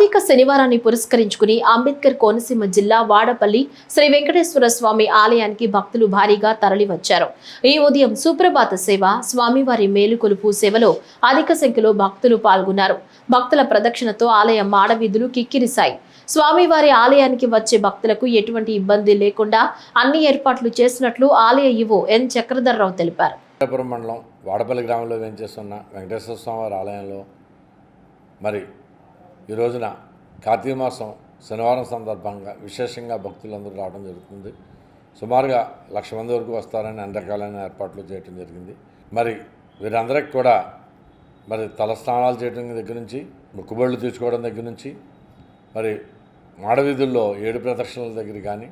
కార్తీక శనివారాన్ని పురస్కరించుకుని అంబేద్కర్ కోనసీమ జిల్లా వాడపల్లి శ్రీ వెంకటేశ్వర స్వామి ఆలయానికి భక్తులు భారీగా తరలివచ్చారు. ఈ ఉదయం సుప్రభాత సేవ, స్వామివారి మేలుకొలుపు సేవలో అధిక సంఖ్యలో భక్తులు పాల్గొన్నారు. భక్తుల ప్రదక్షిణతో ఆలయ మాడవీధులు కిక్కిరిశాయి. స్వామివారి ఆలయానికి వచ్చే భక్తులకు ఎటువంటి ఇబ్బంది లేకుండా అన్ని ఏర్పాట్లు చేసినట్లు ఆలయ ఈవో ఎన్ చక్రధర్రావు తెలిపారు. మండలం వాడపల్లి గ్రామంలో వేంచేస్తున్న వెంకటేశ్వర స్వామివారి ఆలయంలో మరి ఈ రోజున కార్తీక మాసం శనివారం సందర్భంగా విశేషంగా భక్తులందరూ రావడం జరుగుతుంది. సుమారుగా 1,00,000 మంది వరకు వస్తారని అన్ని రకాలైన ఏర్పాట్లు చేయడం జరిగింది. మరి వీరందరికీ కూడా మరి తలస్నానాలు చేయడం దగ్గర నుంచి, మొక్కుబళ్ళు తీర్చుకోవడం దగ్గర నుంచి, మరి మాడవీధుల్లో 7 ప్రదక్షిణల దగ్గర కానీ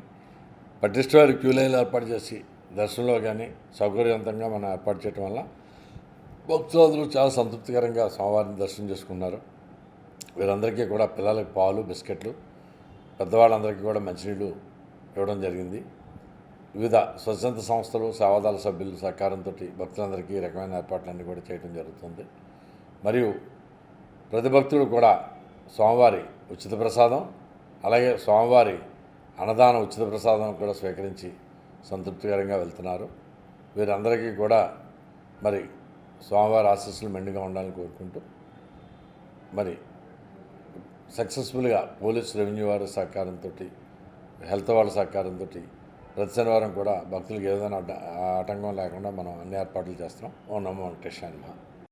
పటిష్టమైన క్యూ లైన్లు ఏర్పాటు చేసి దర్శనంలో కానీ సౌకర్యవంతంగా మనం ఏర్పాటు చేయడం వల్ల భక్తులందరూ చాలా సంతృప్తికరంగా స్వామివారిని దర్శనం చేసుకున్నారు. వీరందరికీ కూడా పిల్లలకి పాలు, బిస్కెట్లు, పెద్దవాళ్ళందరికీ కూడా మంచినీళ్ళు ఇవ్వడం జరిగింది. వివిధ స్వచ్ఛంద సంస్థలు, సేవాదాల సభ్యుల సహకారంతో భక్తులందరికీ ఈ రకమైన ఏర్పాట్లన్నీ కూడా చేయడం జరుగుతుంది. మరియు ప్రతి భక్తుడు కూడా స్వామివారి ఉచిత ప్రసాదం, అలాగే స్వామివారి అన్నదానం ఉచిత ప్రసాదం కూడా స్వీకరించి సంతృప్తికరంగా వెళ్తున్నారు. వీరందరికీ కూడా మరి స్వామివారి ఆశీస్సులు మెండుగా ఉండాలని కోరుకుంటూ మరి సక్సెస్ఫుల్గా పోలీస్, రెవెన్యూ వారి సహకారంతో, హెల్త్ వాళ్ళ సహకారంతో ప్రతి శనివారం కూడా భక్తులకు ఏదైనా ఆటంకం లేకుండా మనం అన్ని ఏర్పాట్లు చేస్తున్నాం. ఓం నమో వెంకటేశాయ నమః.